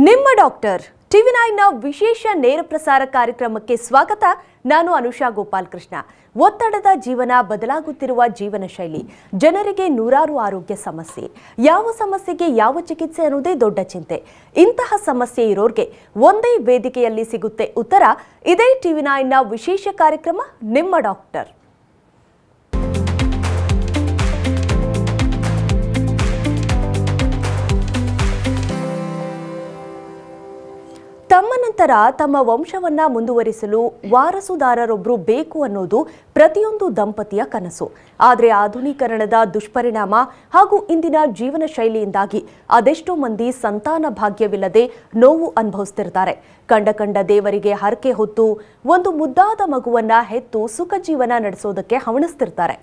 ನಿಮ್ಮ ಡಾಕ್ಟರ್ ಟಿವಿ9ನ ವಿಶೇಷ ನೇರ ಪ್ರಸಾರ ಕಾರ್ಯಕ್ರಮಕ್ಕೆ ಸ್ವಾಗತ. ನಾನು ಅನುಷಾ ಗೋಪಾಲಕೃಷ್ಣ. ಒತ್ತಡದ ಜೀವನ, ಬದಲಾಗುತ್ತಿರುವ ಜೀವನ ಶೈಲಿ, ಜನರಿಗೆ ನೂರಾರು ಆರೋಗ್ಯ ಸಮಸ್ಯೆ, ಯಾವ ಸಮಸ್ಯೆಗೆ ಯಾವ ಚಿಕಿತ್ಸೆ ಅನ್ನೋದೇ ದೊಡ್ಡ ಚಿಂತೆ. ಇಂತಹ ಸಮಸ್ಯೆ ಇರೋರಿಗೆ ಒಂದೇ ವೇದಿಕೆಯಲ್ಲಿ ಸಿಗುತ್ತೆ ಉತ್ತರ. ಇದೇ ಟಿವಿ9ನ ವಿಶೇಷ ಕಾರ್ಯಕ್ರಮ ನಿಮ್ಮ ಡಾಕ್ಟರ್. ತಮ್ಮ ನಂತರ ತಮ್ಮ ವಂಶವನ್ನ ಮುಂದುವರಿಸಲು ವಾರಸುದಾರರೊಬ್ಬರು ಬೇಕು ಅನ್ನೋದು ಪ್ರತಿಯೊಂದು ದಂಪತಿಯ ಕನಸು. ಆದರೆ ಆಧುನೀಕರಣದ ದುಷ್ಪರಿಣಾಮ ಹಾಗೂ ಇಂದಿನ ಜೀವನ ಶೈಲಿಯಿಂದಾಗಿ ಅದೆಷ್ಟೋ ಮಂದಿ ಸಂತಾನ ಭಾಗ್ಯವಿಲ್ಲದೆ ನೋವು ಅನುಭವಿಸ್ತಿರ್ತಾರೆ. ಕಂಡ ದೇವರಿಗೆ ಹರಕೆ ಹೊತ್ತು ಒಂದು ಮುದ್ದಾದ ಮಗುವನ್ನ ಹೆತ್ತು ಸುಖ ಜೀವನ ನಡೆಸೋದಕ್ಕೆ ಹವಣಿಸ್ತಿರ್ತಾರೆ.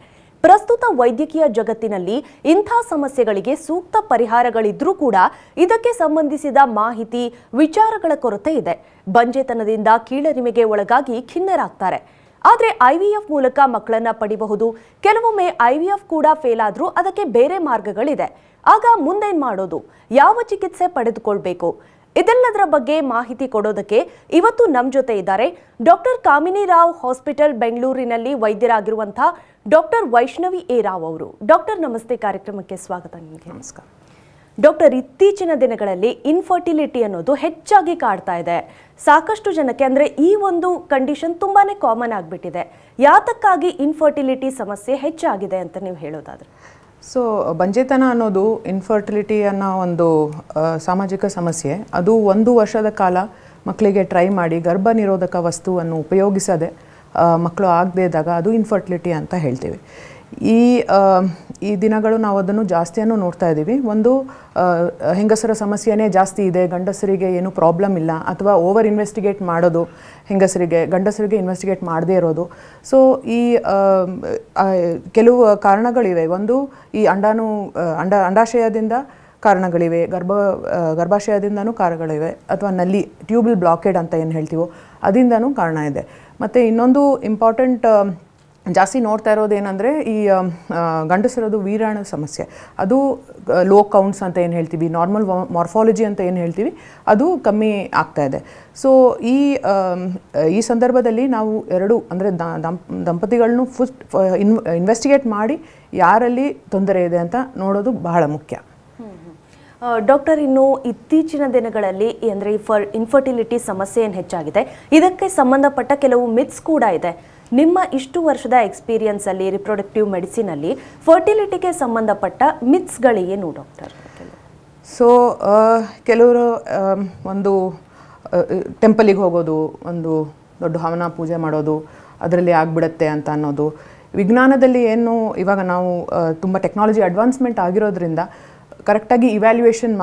ಪ್ರಸ್ತುತ ವೈದ್ಯಕೀಯ ಜಗತ್ತಿನಲ್ಲಿ ಇಂಥ ಸಮಸ್ಯೆಗಳಿಗೆ ಸೂಕ್ತ ಪರಿಹಾರಗಳಿದ್ರೂ ಕೂಡ ಇದಕ್ಕೆ ಸಂಬಂಧಿಸಿದ ಮಾಹಿತಿ, ವಿಚಾರಗಳ ಕೊರತೆ ಇದೆ. ಬಂಜೆತನದಿಂದ ಕೀಳರಿಮೆಗೆ ಒಳಗಾಗಿ ಖಿನ್ನರಾಗ್ತಾರೆ. ಆದರೆ IVF ಮೂಲಕ ಮಕ್ಕಳನ್ನ ಪಡಿಬಹುದು. ಕೆಲವೊಮ್ಮೆ IVF ಕೂಡ ಫೇಲ್ ಆದ್ರೂ ಅದಕ್ಕೆ ಬೇರೆ ಮಾರ್ಗಗಳಿದೆ. ಆಗ ಮುಂದೇನ್ ಮಾಡೋದು? ಯಾವ ಚಿಕಿತ್ಸೆ ಪಡೆದುಕೊಳ್ಬೇಕು? ಇದೆಲ್ಲದರ ಬಗ್ಗೆ ಮಾಹಿತಿ ಕೊಡೋದಕ್ಕೆ ಇವತ್ತು ನಮ್ಮ ಜೊತೆ ಇದ್ದಾರೆ ಡಾಕ್ಟರ್ ಕಾಮಿನಿ ರಾವ್ ಹಾಸ್ಪಿಟಲ್ ಬೆಂಗಳೂರಿನಲ್ಲಿ ವೈದ್ಯರಾಗಿರುವಂತಹ ಡಾಕ್ಟರ್ ವೈಷ್ಣವಿ ಎ ರಾವ್ ಅವರು. ಡಾಕ್ಟರ್ ನಮಸ್ತೆ, ಕಾರ್ಯಕ್ರಮಕ್ಕೆ ಸ್ವಾಗತ. ನಿಮಗೆ ನಮಸ್ಕಾರ. ಡಾಕ್ಟರ್, ಇತ್ತೀಚಿನ ದಿನಗಳಲ್ಲಿ ಇನ್ಫರ್ಟಿಲಿಟಿ ಅನ್ನೋದು ಹೆಚ್ಚಾಗಿ ಕಾಡ್ತಾ ಇದೆ. ಸಾಕಷ್ಟು ಜನಕ್ಕೆ ಅಂದರೆ ಈ ಒಂದು ಕಂಡೀಷನ್ ತುಂಬಾನೇ ಕಾಮನ್ ಆಗಿಬಿಟ್ಟಿದೆ. ಯಾತಕ್ಕಾಗಿ ಇನ್ಫರ್ಟಿಲಿಟಿ ಸಮಸ್ಯೆ ಹೆಚ್ಚಾಗಿದೆ ಅಂತ ನೀವು ಹೇಳೋದಾದ್ರೆ? ಸೊ ಬಂಜೆತನ ಅನ್ನೋದು ಇನ್ಫರ್ಟಿಲಿಟಿ ಅನ್ನೋ ಒಂದು ಸಾಮಾಜಿಕ ಸಮಸ್ಯೆ. ಅದು 1 ವರ್ಷದ ಕಾಲ ಮಕ್ಕಳಿಗೆ ಟ್ರೈ ಮಾಡಿ ಗರ್ಭ ನಿರೋಧಕ ವಸ್ತುವನ್ನು ಉಪಯೋಗಿಸದೆ ಮಕ್ಕಳು ಆಗದೇ ಇದ್ದಾಗ ಅದು ಇನ್ಫರ್ಟಿಲಿಟಿ ಅಂತ ಹೇಳ್ತೀವಿ. ಈ ದಿನಗಳು ನಾವು ಅದನ್ನು ಜಾಸ್ತಿಯನ್ನು ನೋಡ್ತಾ ಇದ್ದೀವಿ. ಒಂದು ಹೆಂಗಸರ ಸಮಸ್ಯೆನೇ ಜಾಸ್ತಿ ಇದೆ, ಗಂಡಸರಿಗೆ ಏನು ಪ್ರಾಬ್ಲಮ್ ಇಲ್ಲ, ಅಥವಾ ಓವರ್ ಇನ್ವೆಸ್ಟಿಗೇಟ್ ಮಾಡೋದು ಗಂಡಸರಿಗೆ ಇನ್ವೆಸ್ಟಿಗೇಟ್ ಮಾಡದೇ ಇರೋದು. ಸೊ ಈ ಕೆಲವು ಕಾರಣಗಳಿವೆ. ಒಂದು ಈ ಅಂಡಾಶಯದಿಂದ ಕಾರಣಗಳಿವೆ, ಗರ್ಭಾಶಯದಿಂದನೂ ಕಾರಣಗಳಿವೆ, ಅಥವಾ ನಲ್ಲಿ ಟ್ಯೂಬಲ್ ಬ್ಲಾಕೇಡ್ ಅಂತ ಏನು ಹೇಳ್ತೀವೋ ಅದರಿಂದನೂ ಕಾರಣ ಇದೆ. ಮತ್ತು ಇನ್ನೊಂದು ಇಂಪಾರ್ಟೆಂಟ್ ಜಾಸ್ತಿ ನೋಡ್ತಾ ಇರೋದು ಏನಂದರೆ ಈ ಗಂಡಸರದು ವೀರ್ಯಾಣು ಸಮಸ್ಯೆ. ಅದು ಲೋ ಕೌಂಟ್ಸ್ ಅಂತ ಏನು ಹೇಳ್ತೀವಿ, ನಾರ್ಮಲ್ ಮಾರ್ಫಾಲಜಿ ಅಂತ ಏನು ಹೇಳ್ತೀವಿ, ಅದು ಕಮ್ಮಿ ಆಗ್ತಾ ಇದೆ. ಸೊ ಈ ಸಂದರ್ಭದಲ್ಲಿ ನಾವು ಎರಡು ಅಂದರೆ ದಂಪತಿಗಳನ್ನೂ ಇನ್ವೆಸ್ಟಿಗೇಟ್ ಮಾಡಿ ಯಾರಲ್ಲಿ ತೊಂದರೆ ಇದೆ ಅಂತ ನೋಡೋದು ಬಹಳ ಮುಖ್ಯ. ಡಾಕ್ಟರ್, ಇನ್ನು ಇತ್ತೀಚಿನ ದಿನಗಳಲ್ಲಿ ಅಂದರೆ ಇನ್ಫರ್ಟಿಲಿಟಿ ಸಮಸ್ಯೆ ಏನು ಹೆಚ್ಚಾಗಿದೆ, ಇದಕ್ಕೆ ಸಂಬಂಧಪಟ್ಟ ಕೆಲವು ಮಿತ್ಸ್ ಕೂಡ ಇದೆ. ನಿಮ್ಮ ಇಷ್ಟು ವರ್ಷದ ಎಕ್ಸ್ಪೀರಿಯನ್ಸ್ ಅಲ್ಲಿ ರಿಪ್ರೊಡಕ್ಟಿವ್ ಮೆಡಿಸಿನ್ ಅಲ್ಲಿ ಫರ್ಟಿಲಿಟಿಗೆ ಸಂಬಂಧಪಟ್ಟ ಮಿತ್ಸ್ಗಳೇನು ಡಾಕ್ಟರ್? ಸೊ ಕೆಲವರು ಒಂದು ಟೆಂಪಲಿಗೆ ಹೋಗೋದು, ಒಂದು ದೊಡ್ಡ ಹವನ ಪೂಜೆ ಮಾಡೋದು, ಅದರಲ್ಲಿ ಆಗಿಬಿಡತ್ತೆ ಅಂತ ಅನ್ನೋದು. ವಿಜ್ಞಾನದಲ್ಲಿ ಏನು ಇವಾಗ ನಾವು ತುಂಬ ಟೆಕ್ನಾಲಜಿ ಅಡ್ವಾನ್ಸ್ಮೆಂಟ್ ಆಗಿರೋದ್ರಿಂದ ಕರೆಕ್ಟಾಗಿ ಇವ್ಯಾಲ್ಯೂಯೇಷನ್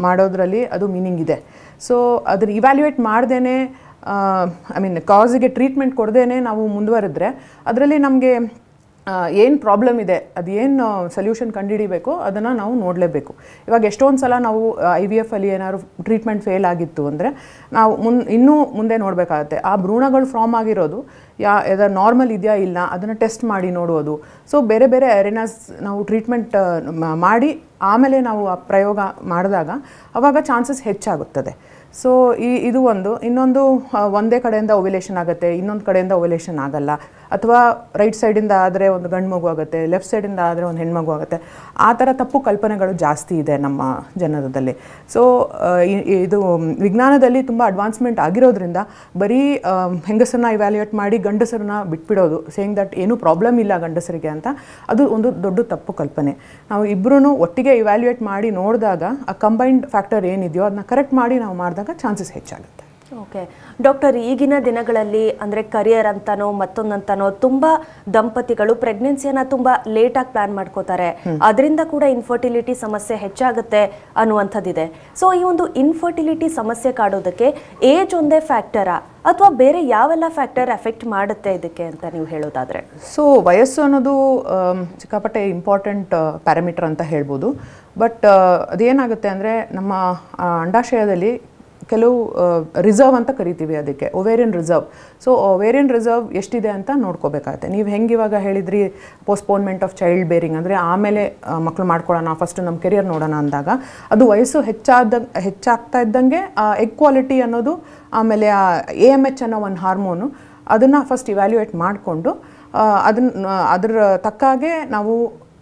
ಮಾಡೋದ್ರಲ್ಲಿ ಅದು ಮೀನಿಂಗ್ ಇದೆ. ಸೊ ಅದನ್ನು ಇವ್ಯಾಲ್ಯೂಯೇಟ್ ಮಾಡ್ದೇ ಕಾಸಿಗೆ ಟ್ರೀಟ್ಮೆಂಟ್ ಕೊಡ್ದೇ ನಾವು ಮುಂದುವರೆದ್ರೆ ಅದರಲ್ಲಿ ನಮಗೆ ಏನು ಪ್ರಾಬ್ಲಮ್ ಇದೆ, ಅದು ಏನು ಸೊಲ್ಯೂಷನ್ ಕಂಡುಹಿಡಿಬೇಕು ಅದನ್ನು ನಾವು ನೋಡಲೇಬೇಕು. ಇವಾಗ ಎಷ್ಟೊಂದು ಸಲ ನಾವು IVF ಅಲ್ಲಿ ಏನಾದ್ರು ಟ್ರೀಟ್ಮೆಂಟ್ ಫೇಲ್ ಆಗಿತ್ತು ಅಂದರೆ ನಾವು ಇನ್ನೂ ಮುಂದೆ ನೋಡಬೇಕಾಗತ್ತೆ. ಆ ಭ್ರೂಣಗಳು ಫಾರ್ಮ್ ಆಗಿರೋದು ನಾರ್ಮಲ್ ಇದೆಯಾ ಇಲ್ಲ ಅದನ್ನು ಟೆಸ್ಟ್ ಮಾಡಿ ನೋಡೋದು. ಸೊ ಬೇರೆ ಬೇರೆ ಅರೇನಾಸ್ ನಾವು ಟ್ರೀಟ್ಮೆಂಟ್ ಮಾಡಿ ಆಮೇಲೆ ನಾವು ಆ ಪ್ರಯೋಗ ಮಾಡಿದಾಗ ಆವಾಗ ಚಾನ್ಸಸ್ ಹೆಚ್ಚಾಗುತ್ತದೆ. ಸೊ ಇದು ಒಂದು. ಇನ್ನೊಂದು ಒಂದೇ ಕಡೆಯಿಂದ ಓವ್ಯುಲೇಷನ್ ಆಗುತ್ತೆ, ಇನ್ನೊಂದು ಕಡೆಯಿಂದ ಓವ್ಯುಲೇಷನ್ ಆಗಲ್ಲ, ಅಥವಾ ರೈಟ್ ಸೈಡಿಂದ ಆದರೆ ಒಂದು ಗಂಡು ಮಗು ಆಗುತ್ತೆ, ಲೆಫ್ಟ್ ಸೈಡಿಂದ ಆದರೆ ಒಂದು ಹೆಣ್ಮಗು ಆಗುತ್ತೆ. ಆ ಥರ ತಪ್ಪು ಕಲ್ಪನೆಗಳು ಜಾಸ್ತಿ ಇದೆ ನಮ್ಮ ಜನರಲ್ಲಿ. ಸೊ ಇದು ವಿಜ್ಞಾನದಲ್ಲಿ ತುಂಬ ಅಡ್ವಾನ್ಸ್ಮೆಂಟ್ ಆಗಿರೋದ್ರಿಂದ ಬರೀ ಹೆಂಗಸರನ್ನ ಇವ್ಯಾಲ್ಯೂಯೇಟ್ ಮಾಡಿ ಗಂಡಸರನ್ನ ಬಿಟ್ಬಿಡೋದು, ಸೇಯಿಂಗ್ ದಟ್ ಏನೂ ಪ್ರಾಬ್ಲಮ್ ಇಲ್ಲ ಗಂಡಸರಿಗೆ ಅಂತ, ಅದು ಒಂದು ದೊಡ್ಡ ತಪ್ಪು ಕಲ್ಪನೆ. ನಾವು ಇಬ್ಬರೂ ಒಟ್ಟಿಗೆ ಇವ್ಯಾಲ್ಯೂಯೇಟ್ ಮಾಡಿ ನೋಡಿದಾಗ ಆ ಕಂಬೈನ್ಡ್ ಫ್ಯಾಕ್ಟರ್ ಏನಿದೆಯೋ ಅದನ್ನ ಕರೆಕ್ಟ್ ಮಾಡಿ ನಾವು ಮಾಡಿದಾಗ ಚಾನ್ಸಸ್ ಹೆಚ್ಚಾಗುತ್ತೆ. ಓಕೆ ಡಾಕ್ಟರ್, ಈಗಿನ ದಿನಗಳಲ್ಲಿ ಅಂದರೆ ಕರಿಯರ್ ಅಂತಾನೋ ಮತ್ತೊಂದಂತಾನೋ ತುಂಬ ದಂಪತಿಗಳು ಪ್ರೆಗ್ನೆನ್ಸಿಯನ್ನ ತುಂಬ ಲೇಟಾಗಿ ಪ್ಲಾನ್ ಮಾಡ್ಕೋತಾರೆ. ಅದರಿಂದ ಕೂಡ ಇನ್ಫರ್ಟಿಲಿಟಿ ಸಮಸ್ಯೆ ಹೆಚ್ಚಾಗುತ್ತೆ ಅನ್ನುವಂಥದ್ದಿದೆ. ಸೊ ಈ ಒಂದು ಇನ್ಫರ್ಟಿಲಿಟಿ ಸಮಸ್ಯೆ ಕಾಡೋದಕ್ಕೆ ಏಜ್ ಒಂದೇ ಫ್ಯಾಕ್ಟರಾ ಅಥವಾ ಬೇರೆ ಯಾವೆಲ್ಲ ಫ್ಯಾಕ್ಟರ್ ಎಫೆಕ್ಟ್ ಮಾಡುತ್ತೆ ಇದಕ್ಕೆ ಅಂತ ನೀವು ಹೇಳೋದಾದ್ರೆ? ಸೊ ವಯಸ್ಸು ಅನ್ನೋದು ಸಿಕ್ಕಾಪಟ್ಟೆ ಇಂಪಾರ್ಟೆಂಟ್ ಪ್ಯಾರಾಮೀಟರ್ ಅಂತ ಹೇಳ್ಬೋದು. ಬಟ್ ಅದೇನಾಗುತ್ತೆ ಅಂದರೆ ನಮ್ಮ ಅಂಡಾಶಯದಲ್ಲಿ ಕೆಲವು ರಿಸರ್ವ್ ಅಂತ ಕರಿತೀವಿ ಅದಕ್ಕೆ, ovarian reserve. So ovarian reserve ಎಷ್ಟಿದೆ ಅಂತ ನೋಡ್ಕೋಬೇಕಾಗತ್ತೆ. ನೀವು ಹೆಂಗೆ ಇವಾಗ ಹೇಳಿದ್ರಿ ಪೋಸ್ಟ್ಪೋನ್ಮೆಂಟ್ ಆಫ್ ಚೈಲ್ಡ್ ಬೇರಿಂಗ್, ಅಂದರೆ ಆಮೇಲೆ ಮಕ್ಕಳು ಮಾಡ್ಕೊಳ್ಳೋಣ, ಫಸ್ಟ್ ನಮ್ಮ ಕೆರಿಯರ್ ನೋಡೋಣ ಅಂದಾಗ ಅದು ವಯಸ್ಸು ಹೆಚ್ಚಾಗ್ತಾ ಇದ್ದಂಗೆ ಎಗ್ ಕ್ವಾಲಿಟಿ ಅನ್ನೋದು, ಆಮೇಲೆ AMH ಅನ್ನೋ ಒಂದು ಹಾರ್ಮೋನು, ಅದನ್ನು ಫಸ್ಟ್ ಇವ್ಯಾಲ್ಯೂಯೇಟ್ ಮಾಡಿಕೊಂಡು ಅದ್ರ ತಕ್ಕಾಗೆ ನಾವು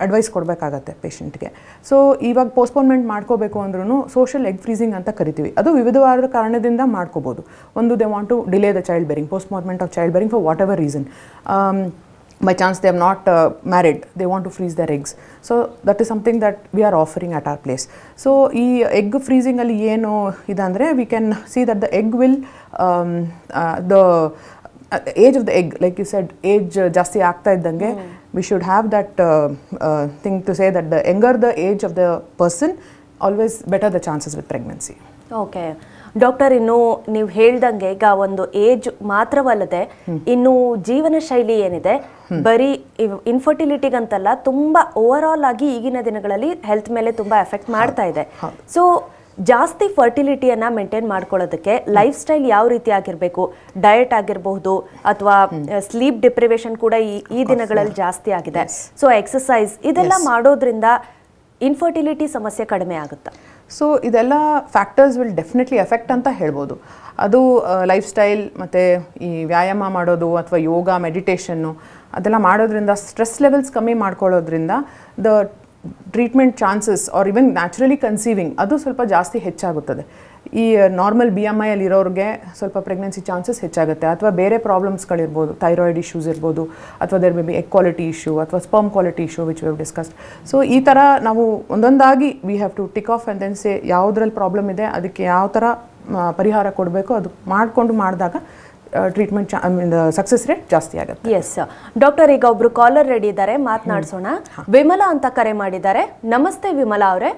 ಅಡ್ವೈಸ್ ಕೊಡಬೇಕಾಗತ್ತೆ ಪೇಷಂಟ್ಗೆ. ಸೊ ಇವಾಗ ಪೋಸ್ಟ್ಪೋನ್ಮೆಂಟ್ ಮಾಡ್ಕೋಬೇಕು ಅಂದ್ರೂ ಸೋಷಿಯಲ್ ಎಗ್ ಫ್ರೀಸಿಂಗ್ ಅಂತ ಕರಿತೀವಿ. ಅದು ವಿವಿಧವಾದ ಕಾರಣದಿಂದ ಮಾಡ್ಕೋಬೋದು. ಒಂದು, they want to delay the child bearing, postponement of child bearing for whatever reason. By chance they are not married, they want to freeze their eggs. So that is something that we are offering at our place. So ee egg freezing alli eno idandre, we can see that the egg will the age of the egg, like you said, age jasti aagta iddange we should have that thing to say that the younger the age of the person, always better the chances with pregnancy. Okay doctor, ಇನ್ನು ನೀವು ಹೇಳ್ದಂಗೆ ಈಗ ಒಂದು age ಮಾತ್ರವಲ್ಲದೆ ಇನ್ನು ಜೀವನ ಶೈಲಿ ಏನಿದೆ, ಬರೀ ಇನ್ಫರ್ಟಿಲಿಟಿಗಂತಲ್ಲ, ತುಂಬ ಓವರ್ ಆಲ್ ಆಗಿ ಈಗಿನ ದಿನಗಳಲ್ಲಿ ಹೆಲ್ತ್ ಮೇಲೆ ತುಂಬ ಎಫೆಕ್ಟ್ ಮಾಡ್ತಾ ಇದೆ. ಸೊ ಜಾಸ್ತಿ ಫರ್ಟಿಲಿಟಿಯನ್ನು ಮೇಂಟೈನ್ ಮಾಡ್ಕೊಳ್ಳೋದಕ್ಕೆ ಲೈಫ್ ಸ್ಟೈಲ್ ಯಾವ ರೀತಿ ಆಗಿರಬೇಕು? ಡಯಟ್ ಆಗಿರಬಹುದು, ಅಥವಾ ಸ್ಲೀಪ್ ಡಿಪ್ರಿವೇಷನ್ ಕೂಡ ಈ ದಿನಗಳಲ್ಲಿ ಜಾಸ್ತಿ ಆಗಿದೆ. ಸೊ ಎಕ್ಸಸೈಸ್ ಇದೆಲ್ಲ ಮಾಡೋದ್ರಿಂದ ಇನ್ಫರ್ಟಿಲಿಟಿ ಸಮಸ್ಯೆ ಕಡಿಮೆ ಆಗುತ್ತಾ? ಸೊ ಇದೆಲ್ಲ ಫ್ಯಾಕ್ಟರ್ಸ್ ವಿಲ್ ಡೆಫಿನೆಟ್ಲಿ ಎಫೆಕ್ಟ್ ಅಂತ ಹೇಳ್ಬೋದು. ಅದು ಲೈಫ್ ಸ್ಟೈಲ್ ಮತ್ತು ಈ ವ್ಯಾಯಾಮ ಮಾಡೋದು ಅಥವಾ ಯೋಗ, ಮೆಡಿಟೇಷನ್ನು ಅದೆಲ್ಲ ಮಾಡೋದ್ರಿಂದ, ಸ್ಟ್ರೆಸ್ ಲೆವೆಲ್ಸ್ ಕಮ್ಮಿ ಮಾಡ್ಕೊಳ್ಳೋದ್ರಿಂದ the treatment chances are even naturally conceiving ಅದು ಸ್ವಲ್ಪ ಜಾಸ್ತಿ ಹೆಚ್ಚಾಗುತ್ತದೆ. ಈ ನಾರ್ಮಲ್ BMI ಅಲ್ಲಿರೋರಿಗೆ ಸ್ವಲ್ಪ ಪ್ರೆಗ್ನೆನ್ಸಿ ಚಾನ್ಸಸ್ ಹೆಚ್ಚಾಗುತ್ತೆ. ಅಥವಾ ಬೇರೆ ಪ್ರಾಬ್ಲಮ್ಸ್ಗಳಿರ್ಬೋದು, ಥೈರಾಯ್ಡ್ ಇಶ್ಯೂಸ್ ಇರ್ಬೋದು, ಅಥವಾ there may be egg quality issue ಅಥವಾ sperm quality issue which we have discussed. So ಈ ಥರ ನಾವು ಒಂದೊಂದಾಗಿ we have to tick off and then say ಯಾವುದ್ರಲ್ಲಿ ಪ್ರಾಬ್ಲಮ್ ಇದೆ, ಅದಕ್ಕೆ ಯಾವ ಥರ ಪರಿಹಾರ ಕೊಡಬೇಕು ಅದು ಮಾಡಿದಾಗ ಟ್ರೀಟ್ಮೆಂಟ್ ಸಕ್ಸಸ್ ರೇಟ್ ಜಾಸ್ತಿ ಆಗುತ್ತೆ. ಎಸ್ ಡಾಕ್ಟರ್, ಈಗ ಒಬ್ರು ಕಾಲರ್ ರೆಡಿ ಇದ್ದಾರೆ, ಮಾತನಾಡಿಸೋಣ. ವಿಮಲಾ ಅಂತ ಕರೆ ಮಾಡಿದ್ದಾರೆ. ನಮಸ್ತೆ ವಿಮಲಾ ಅವರೇ.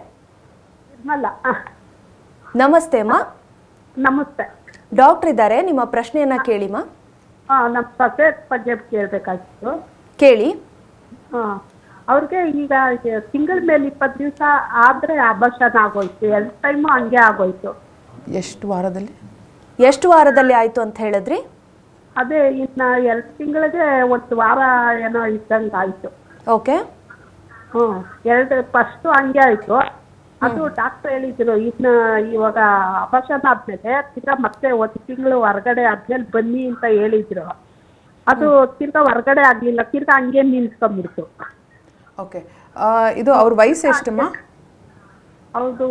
ನಮಸ್ತೆ ಅಮ್ಮ. ನಮಸ್ತೆ. ಡಾಕ್ಟರ್ ಇದ್ದಾರೆ, ನಿಮ್ಮ ಪ್ರಶ್ನೆಯನ್ನ ಕೇಳಿಮ್ಮ. ನಮ್ಮ ಸೊಸೆ ಬಗ್ಗೆ ಕೇಳಬೇಕಾಗಿತ್ತು. ಕೇಳಿ. ಅವ್ರಿಗೆ ಈಗ ತಿಂಗಳ ಮೇಲೆ 20 ದಿವಸ ಆದ್ರೆ ಅಬಾರ್ಷನ್ ಆಗೋಯ್ತು, 2 ಟೈಮು ಹಂಗೆ ಆಗೋಯ್ತು. ಎಷ್ಟು ವಾರದಲ್ಲಿ ಆಯ್ತು ಅಂತ ಹೇಳಿದ್ರಿ? ಅದೇ ಇನ್ನ 2 ತಿಂಗಳಿಗೆ 1 ವಾರ ಏನೋ ಇದ್ದಂಗೆ ಆಯ್ತು. ಓಕೆ. ಫಸ್ಟ್ ಹಂಗೆ ಆಯ್ತು. ಅದು ಡಾಕ್ಟರ್ ಹೇಳಿದ್ರು, ಇನ್ನ ಇವಾಗ ಅಬಾರ್ಷನ್ ಆದ್ಮೇಲೆ ತಿರ್ಗಾ ಮತ್ತೆ 1 ತಿಂಗಳು ಹೊರಗಡೆ ಆದ್ಮೇಲೆ ಬನ್ನಿ ಅಂತ ಹೇಳಿದ್ರು. ಅದು ತಿರ್ಗಾ ಹೊರಗಡೆ ಆಗ್ಲಿಲ್ಲ, ತಿರ್ಗಾ ಹಂಗೆ ನಿಲ್ಸ್ಕೊಂಡ್ಬಿಡ್ತು. ಓಕೆ. ಇದು ಅವ್ರ ವಯಸ್ಸು ಎಷ್ಟಮ್ಮ? ಅವ್ರದ್ದು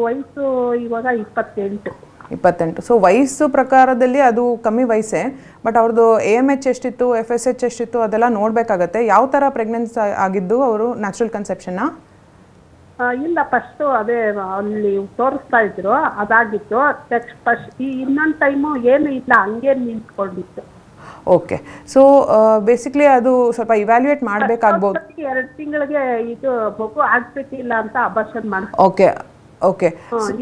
ವಯಸ್ಸು ಇವಾಗ 28. ಸೊ ವಯಸ್ಸು ಪ್ರಕಾರದಲ್ಲಿ ಅದು ಕಮ್ಮಿ ವಯಸ್ಸೇ, ಬಟ್ ಅವ್ರದ್ದು AMH ಎಷ್ಟಿತ್ತು, FSH ಎಷ್ಟಿತ್ತು ಅದೆಲ್ಲ ನೋಡಬೇಕಾಗತ್ತೆ. ಯಾವ ಥರ ಪ್ರೆಗ್ನೆನ್ಸಿ ಆಗಿದ್ದು ಅವರು? ನ್ಯಾಚುರಲ್ ಕನ್ಸೆಪ್ಷನ್ನಾ? ಇಲ್ಲ, ಫಸ್ಟು ಅದೇ ಅಲ್ಲಿ ತೋರಿಸ್ತಾ ಇದ್ರು, ಅದಾಗಿತ್ತು. ಫಸ್ಟ್ ಇನ್ನೊಂದು ಟೈಮು ಏನು ಇಲ್ಲ, ಹಂಗೆ ನಿಂತ್ಕೊಂಡಿತ್ತು. ಓಕೆ. ಸೊ ಬೇಸಿಕ್ಲಿ ಅದು ಸ್ವಲ್ಪ ಇವ್ಯಾಲ್ಯೂಯೇಟ್ ಮಾಡಬೇಕಾಗ್ಬೋದು. 2 ತಿಂಗಳಿಗೆ ಇದು ಮಗು ಆಗ್ಬೇಕಿಲ್ಲ ಅಂತ ಅಬಾರ್ಷನ್ ಮಾಡಿ. Okay okay.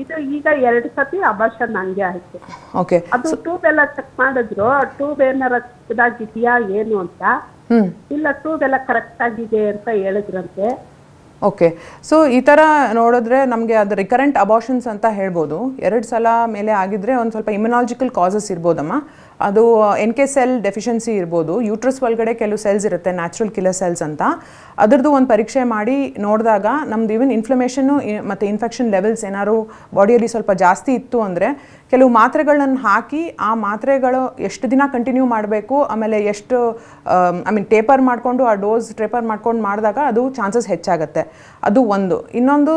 ಇದು ಈಗ 2 ಸತಿ ಅಬಾರ್ಷನ್ ಹಂಗೆ ಆಯ್ತು. ಓಕೆ. ಅದು ಟ್ಯೂಬ್ ಎಲ್ಲ ಚೆಕ್ ಮಾಡಿದ್ರು, ಟ್ಯೂಬ್ ಏನಾರ ಚಿಕ್ಕದಾಗಿದೆಯಾ ಏನು ಅಂತ. ಇಲ್ಲ, ಟ್ಯೂಬ್ ಎಲ್ಲ ಕರೆಕ್ಟ್ ಆಗಿದೆ ಅಂತ ಹೇಳಿದ್ರಂತೆ. ಓಕೆ. ಸೊ ಈ ಥರ ನೋಡಿದ್ರೆ ನಮಗೆ ಅದು ರಿಕರೆಂಟ್ ಅಬಾರ್ಷನ್ಸ್ ಅಂತ ಹೇಳ್ಬೋದು. 2 ಸಲ ಮೇಲೆ ಆಗಿದ್ರೆ ಒಂದು ಸ್ವಲ್ಪ ಇಮ್ಯುನಾಲಜಿಕಲ್ ಕಾಸಸ್ ಇರ್ಬೋದಮ್ಮ. ಅದು NK ಸೆಲ್ ಡೆಫಿಷಿಯನ್ಸಿ ಇರ್ಬೋದು. ಯೂಟ್ರಸ್ ಒಳಗಡೆ ಕೆಲವು ಸೆಲ್ಸ್ ಇರುತ್ತೆ, ನ್ಯಾಚುರಲ್ ಕಿಲ್ಲರ್ ಸೆಲ್ಸ್ ಅಂತ. ಅದರದ್ದು ಒಂದು ಪರೀಕ್ಷೆ ಮಾಡಿ ನೋಡಿದಾಗ ನಮ್ದು ಈವನ್ ಇನ್ಫ್ಲಮೇಷನ್ನು ಮತ್ತು ಇನ್ಫೆಕ್ಷನ್ ಲೆವೆಲ್ಸ್ ಏನಾದ್ರು ಬಾಡಿಯಲ್ಲಿ ಸ್ವಲ್ಪ ಜಾಸ್ತಿ ಇತ್ತು ಅಂದರೆ ಕೆಲವು ಮಾತ್ರೆಗಳನ್ನು ಹಾಕಿ ಆ ಮಾತ್ರೆಗಳು ಎಷ್ಟು ದಿನ ಕಂಟಿನ್ಯೂ ಮಾಡಬೇಕು, ಆಮೇಲೆ ಎಷ್ಟು ಟೇಪರ್ ಮಾಡಿಕೊಂಡು ಆ ಡೋಸ್ ಟೇಪರ್ ಮಾಡ್ಕೊಂಡು ಮಾಡಿದಾಗ ಅದು ಚಾನ್ಸಸ್ ಹೆಚ್ಚಾಗುತ್ತೆ. ಅದು ಒಂದು. ಇನ್ನೊಂದು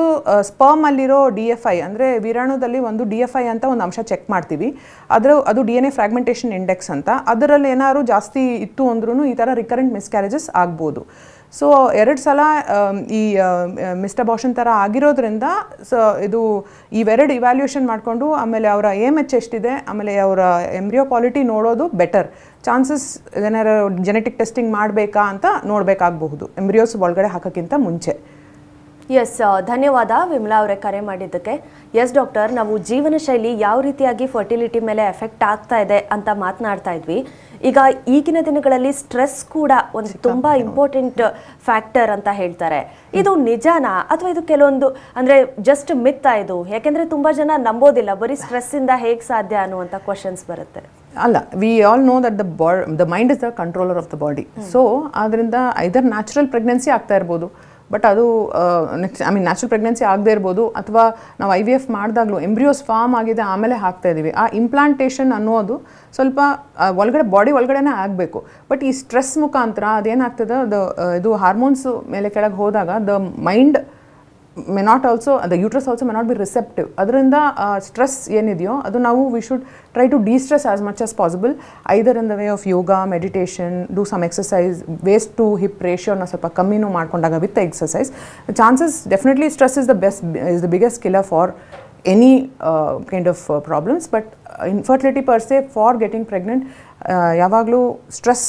ಸ್ಪರ್ಮಲ್ಲಿರೋ DFI ಅಂದರೆ ವೀರಾಣುದಲ್ಲಿ ಒಂದು DFI ಅಂತ ಒಂದು ಅಂಶ ಚೆಕ್ ಮಾಡ್ತೀವಿ. ಅದು DNA ಫ್ರಾಗ್ಮೆಂಟೇಷನ್ ಇಂಡೆಕ್ಸ್ ಅಂತ. ಅದರಲ್ಲಿ ಏನಾದ್ರು ಜಾಸ್ತಿ ಇತ್ತು ಅಂದ್ರೂ ಈ ಥರ ರಿಕರೆಂಟ್ ಮಿಸ್ಕ್ಯಾರೇಜಸ್ ಆಗ್ಬೋದು. ಸೊ 2 ಸಲ ಈ ಮಿಸ್ಡ್ ಅಬಾರ್ಷನ್ ಥರ ಆಗಿರೋದ್ರಿಂದ ಇದು ಇವೆರಡು ಇವ್ಯಾಲ್ಯೂಯೇಷನ್ ಮಾಡಿಕೊಂಡು ಆಮೇಲೆ ಅವರ AMH ಎಷ್ಟಿದೆ, ಆಮೇಲೆ ಅವರ ಎಂಬ್ರಿಯೋ ಕ್ವಾಲಿಟಿ ನೋಡೋದು ಬೆಟರ್. ಚಾನ್ಸಸ್ ಏನಾರು ಜೆನೆಟಿಕ್ ಟೆಸ್ಟಿಂಗ್ ಮಾಡಬೇಕಾ ಅಂತ ನೋಡಬೇಕಾಗಬಹುದು ಎಂಬ್ರಿಯೋಸ್ ಒಳಗಡೆ ಹಾಕೋಕ್ಕಿಂತ ಮುಂಚೆ. ಎಸ್, ಧನ್ಯವಾದ ವಿಮಲಾ ಅವರೇ ಕರೆ ಮಾಡಿದ್ದಕ್ಕೆ. ಎಸ್ ಡಾಕ್ಟರ್, ನಾವು ಜೀವನ ಶೈಲಿ ಯಾವ ರೀತಿಯಾಗಿ ಫರ್ಟಿಲಿಟಿ ಮೇಲೆ ಎಫೆಕ್ಟ್ ಆಗ್ತಾ ಇದೆ ಅಂತ ಮಾತನಾಡ್ತಾ ಇದ್ವಿ. ಈಗ ಈಗಿನ ದಿನಗಳಲ್ಲಿ ಸ್ಟ್ರೆಸ್ ಕೂಡ ಒಂದು ತುಂಬಾ ಇಂಪಾರ್ಟೆಂಟ್ ಫ್ಯಾಕ್ಟರ್ ಅಂತ ಹೇಳ್ತಾರೆ. ಇದು ನಿಜಾನಾ ಅಥವಾ ಇದು ಕೆಲವೊಂದು ಅಂದ್ರೆ ಜಸ್ಟ್ ಮಿತ್ ಇದು? ಯಾಕೆಂದ್ರೆ ತುಂಬಾ ಜನ ನಂಬೋದಿಲ್ಲ, ಬರೀ ಸ್ಟ್ರೆಸ್ ಇಂದ ಹೇಗೆ ಸಾಧ್ಯ ಅನ್ನುವಂತ ಕ್ವಶನ್ಸ್ ಬರುತ್ತೆ. ಅಲ್ಲ, we all know that the mind is the controller of the body. So ಅದರಿಂದ ಐದರ್ ನ್ಯಾಚುರಲ್ ಪ್ರೆಗ್ನೆನ್ಸಿ ಆಗ್ತಾ ಇರ್ಬೋದು, ಬಟ್ ಅದು ನ್ಯಾಚುರಲ್ ಪ್ರೆಗ್ನೆನ್ಸಿ ಆಗದೆ ಇರ್ಬೋದು, ಅಥವಾ ನಾವು IVF ಮಾಡಿದಾಗಲೂ ಎಂಬ್ರಿಯೋಸ್ ಫಾರ್ಮ್ ಆಗಿದೆ ಆಮೇಲೆ ಹಾಕ್ತಾ ಇದ್ದೀವಿ. ಆ ಇಂಪ್ಲಾಂಟೇಷನ್ ಅನ್ನೋದು ಸ್ವಲ್ಪ ಒಳಗಡೆ ಬಾಡಿ ಒಳಗಡೆನೇ ಆಗಬೇಕು. ಬಟ್ ಈ ಸ್ಟ್ರೆಸ್ ಮುಖಾಂತರ ಅದೇನಾಗ್ತದೆ, ಇದು ಹಾರ್ಮೋನ್ಸ್ ಮೇಲೆ ಕೆಳಗೆ ಹೋದಾಗ the mind may not also, the uterus also may not be receptive. ಅದರಿಂದ ಸ್ಟ್ರೆಸ್ ಏನಿದೆಯೋ ಅದು ನಾವು we should try to distress as much as possible, either in the way of yoga, meditation, do some exercise, waist to hip ರೇಷಿಯೋನ ಸ್ವಲ್ಪ ಕಮ್ಮಿನೂ ಮಾಡ್ಕೊಂಡಾಗ with exercise chances definitely stress is the biggest killer for any kind of problems. But infertility per se, for getting pregnant, ಯಾವಾಗಲೂ stress